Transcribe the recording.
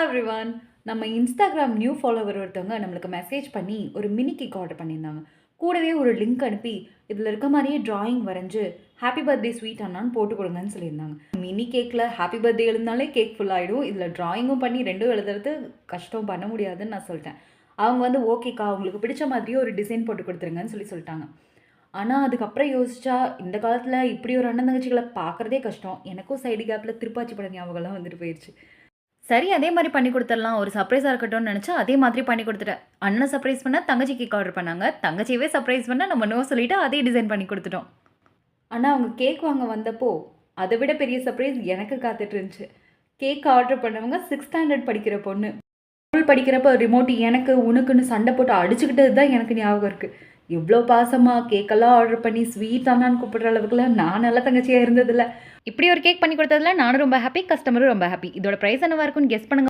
Everyone. நம்ம Instagram new follower ஒருத்தவங்க நம்மளுக்கு மெசேஜ் பண்ணி ஒரு மினி கேக் ஆர்டர் பண்ணியிருந்தாங்க. கூடவே ஒரு லிங்க் அனுப்பி இதில இருக்க மாரியே டிராயிங் வரைஞ்சு ஹேப்பி பர்த்டே ஸ்வீட் அண்ணான்னு போட்டு கொடுங்கன்னு சொல்லியிருந்தாங்க. மினி கேக்கில் ஹேப்பி பர்த்டே எழுதினாலே கேக் ஃபுல் ஆகிடும். இதில் டிராயிங்கும் பண்ணி 2ம் எழுதுறது கஷ்டம், பண்ண முடியாதுன்னு நான் சொல்லிட்டேன். அவங்க வந்து ஓகேக்கா, உங்களுக்கு பிடிச்ச மாதிரியே ஒரு டிசைன் போட்டு கொடுத்துருங்கன்னு சொல்லிட்டாங்க. ஆனால் அதுக்கப்புறம் யோசிச்சா இந்த காலத்தில் இப்படி ஒரு அண்ணன் தங்கச்சிகளை பார்க்குறதே கஷ்டம். எனக்கும் சைடு கேப்பில் திருப்பாச்சி படம் ஞாபகம்லாம் வந்துட்டு போயிடுச்சு. சரி, அதே மாரி பண்ணி குடுத்துரலாம். ஒரு சர்ப்ரைஸா இருக்கட்டும்னு நெனச்சா, அதே மாதிரி பண்ணி குடுத்துட்டேன். அண்ணன் சர்ப்ரைஸ் பண்ணா, தங்கச்சி கேக் ஆர்டர் பண்ணாங்க. தங்கச்சியவே சர்ப்ரைஸ் பண்ணா, நம்ம நோ சொல்லிட்டு அதே டிசைன் பண்ணி குடுத்துட்டோம். ஆனா, அவங்க கேக் வாங்க வந்தப்போ, அத விட பெரிய சர்ப்ரைஸ் எனக்கு காத்துட்டு இருந்துச்சு. கேக் ஆர்டர் பண்ணவங்க 6த் ஸ்டாண்டர்ட் படிக்கிற பொண்ணு. ஸ்கூல் படிக்கிறப்ப ரிமோட் எனக்கு, உனக்குன்னு சண்டை போட்டு அடிச்சுக்கிட்டது தான் எனக்கு ஞாபகம் இருக்கு. எவ்ளோ பாசமா கேக்கெல்லாம் ஆர்டர் பண்ணி ஸ்வீட் அண்ணான்னு கூப்பிடுற அளவுக்குலாம் நான் நல்ல தங்கச்சியா இருந்ததில்ல. இப்படி ஒரு கேக் பண்ணி குடுத்ததுல நானும் ரொம்ப ஹாப்பி, கஸ்டமரும் ரொம்ப ஹாப்பி. இதோட பிரைஸ் என்னவா இருக்கும்னு கெஸ் பண்ணுங்க.